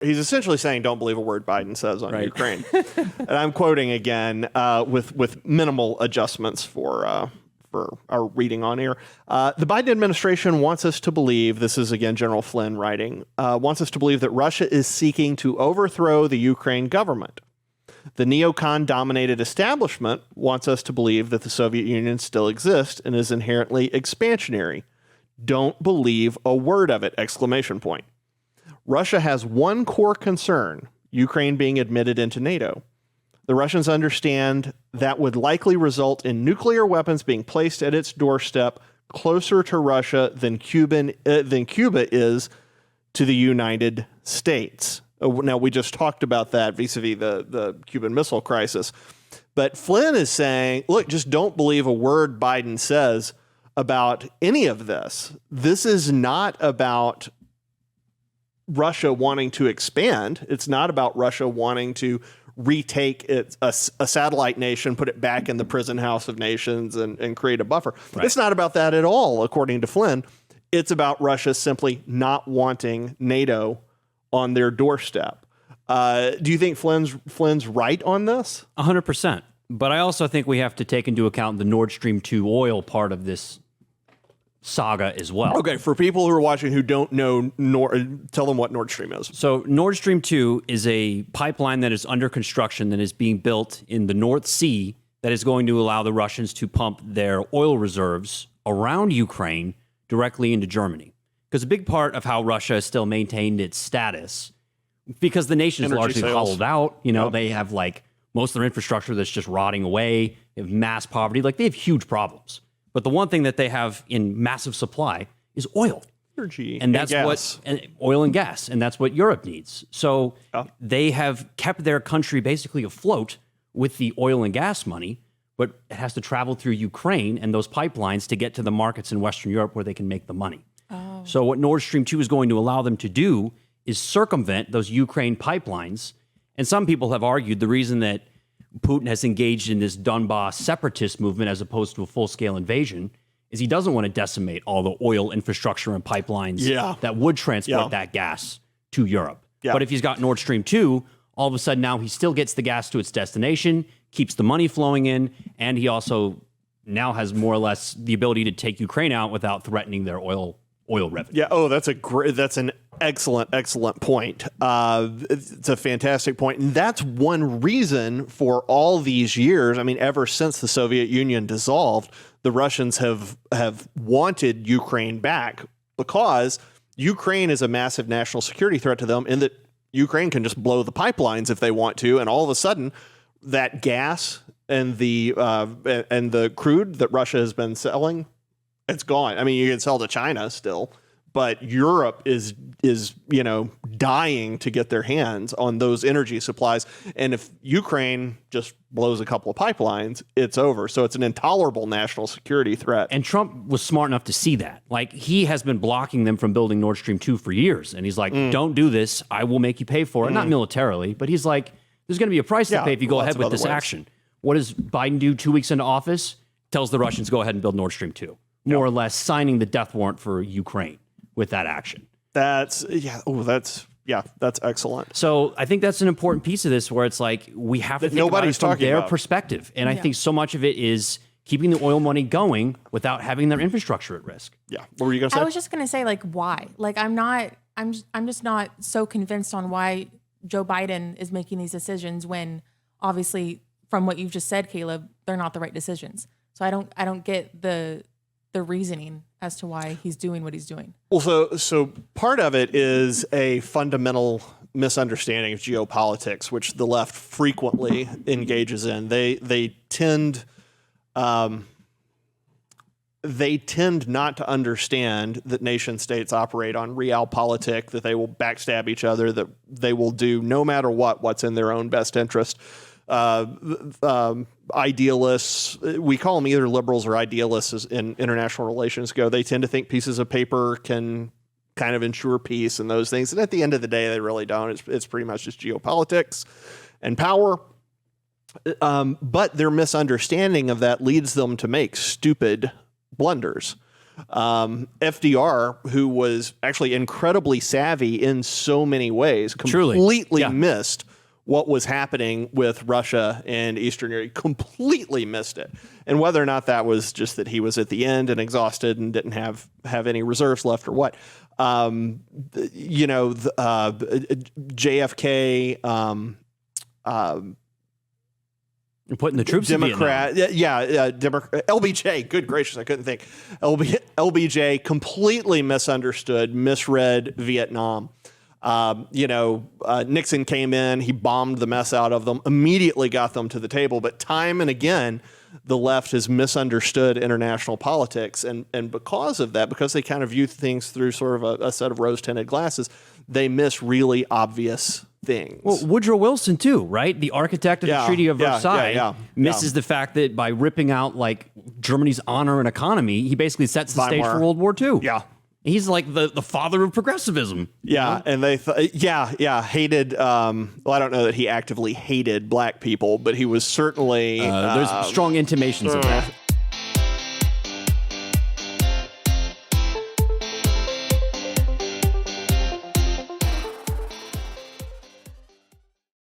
he's essentially saying, don't believe a word Biden says on Ukraine. And I'm quoting again with minimal adjustments for our reading on air. The Biden administration wants us to believe, this is again General Flynn writing, wants us to believe that Russia is seeking to overthrow the Ukraine government. The neocon-dominated establishment wants us to believe that the Soviet Union still exists and is inherently expansionary. Don't believe a word of it! ! Russia has one core concern, Ukraine being admitted into NATO. The Russians understand that would likely result in nuclear weapons being placed at its doorstep closer to Russia than Cuba is to the United States. Now, we just talked about that vis-a-vis the Cuban Missile Crisis. But Flynn is saying, look, just don't believe a word Biden says about any of this. This is not about Russia wanting to expand. It's not about Russia wanting to retake a satellite nation, put it back in the prison house of nations and create a buffer. Right. It's not about that at all, according to Flynn. It's about Russia simply not wanting NATO on their doorstep. Do you think Flynn's right on this? 100%. But I also think we have to take into account the Nord Stream 2 oil part of this saga as well. Okay, for people who are watching who don't know, tell them what Nord Stream is. So Nord Stream 2 is a pipeline that is under construction that is being built in the North Sea that is going to allow the Russians to pump their oil reserves around Ukraine directly into Germany. Because a big part of how Russia has still maintained its status, because the nation is largely hollowed out, they have like most of their infrastructure that's just rotting away, they have mass poverty, like they have huge problems. But the one thing that they have in massive supply is oil. Energy and that's oil and gas, and that's what Europe needs. So they have kept their country basically afloat with the oil and gas money, but it has to travel through Ukraine and those pipelines to get to the markets in Western Europe where they can make the money. Oh. So what Nord Stream 2 is going to allow them to do is circumvent those Ukraine pipelines. And some people have argued the reason that Putin has engaged in this Donbass separatist movement as opposed to a full-scale invasion is he doesn't want to decimate all the oil infrastructure and pipelines that would transport that gas to Europe. Yeah. But if he's got Nord Stream 2, all of a sudden now he still gets the gas to its destination, keeps the money flowing in, and he also now has more or less the ability to take Ukraine out without threatening their oil revenue. Yeah. Oh, that's an excellent point. It's a fantastic point. And that's one reason for all these years. I mean, ever since the Soviet Union dissolved, the Russians have wanted Ukraine back because Ukraine is a massive national security threat to them in that Ukraine can just blow the pipelines if they want to. And all of a sudden that gas and the crude that Russia has been selling, it's gone. I mean, you can sell to China still, but Europe is dying to get their hands on those energy supplies. And if Ukraine just blows a couple of pipelines, it's over. So it's an intolerable national security threat. And Trump was smart enough to see that. Like, he has been blocking them from building Nord Stream 2 for years. And he's like, don't do this. I will make you pay for it. Not militarily, but he's like, there's going to be a price to pay if you go ahead with this action. What does Biden do 2 weeks into office? Tells the Russians, go ahead and build Nord Stream 2. More or less signing the death warrant for Ukraine with that action. That's excellent. So I think that's an important piece of this where it's like we have to think about it from their perspective. And I think so much of it is keeping the oil money going without having their infrastructure at risk. Yeah. What were you going to say? I was just going to say, like, why? Like, I'm just not so convinced on why Joe Biden is making these decisions when obviously from what you've just said, Caleb, they're not the right decisions. So I don't get the reasoning as to why he's doing what he's doing. Well, so part of it is a fundamental misunderstanding of geopolitics, which the left frequently engages in. They tend not to understand that nation states operate on realpolitik, that they will backstab each other, that they will do no matter what's in their own best interest. Idealists, we call them either liberals or idealists as in international relations go. They tend to think pieces of paper can kind of ensure peace and those things. And at the end of the day, they really don't. It's pretty much just geopolitics and power. But their misunderstanding of that leads them to make stupid blunders. FDR, who was actually incredibly savvy in so many ways, Truly. completely Yeah. missed what was happening with Russia and Eastern Europe. Completely missed it. And whether or not that was just that he was at the end and exhausted and didn't have any reserves left or what, JFK, You're putting the troops in Democrat, Democrat, LBJ. Good gracious, I couldn't think. LBJ completely misunderstood, misread Vietnam. Nixon came in, he bombed the mess out of them, immediately got them to the table. But time and again, the left has misunderstood international politics. And because of that, because they kind of view things through sort of a set of rose-tinted glasses, they miss really obvious things. Well, Woodrow Wilson too, right? The architect of the Treaty of Versailles misses the fact that by ripping out like Germany's honor and economy, he basically sets the stage for World War II. Yeah. He's like the father of progressivism. Yeah, and they hated. Well, I don't know that he actively hated black people, but he was certainly There's strong intimations of that.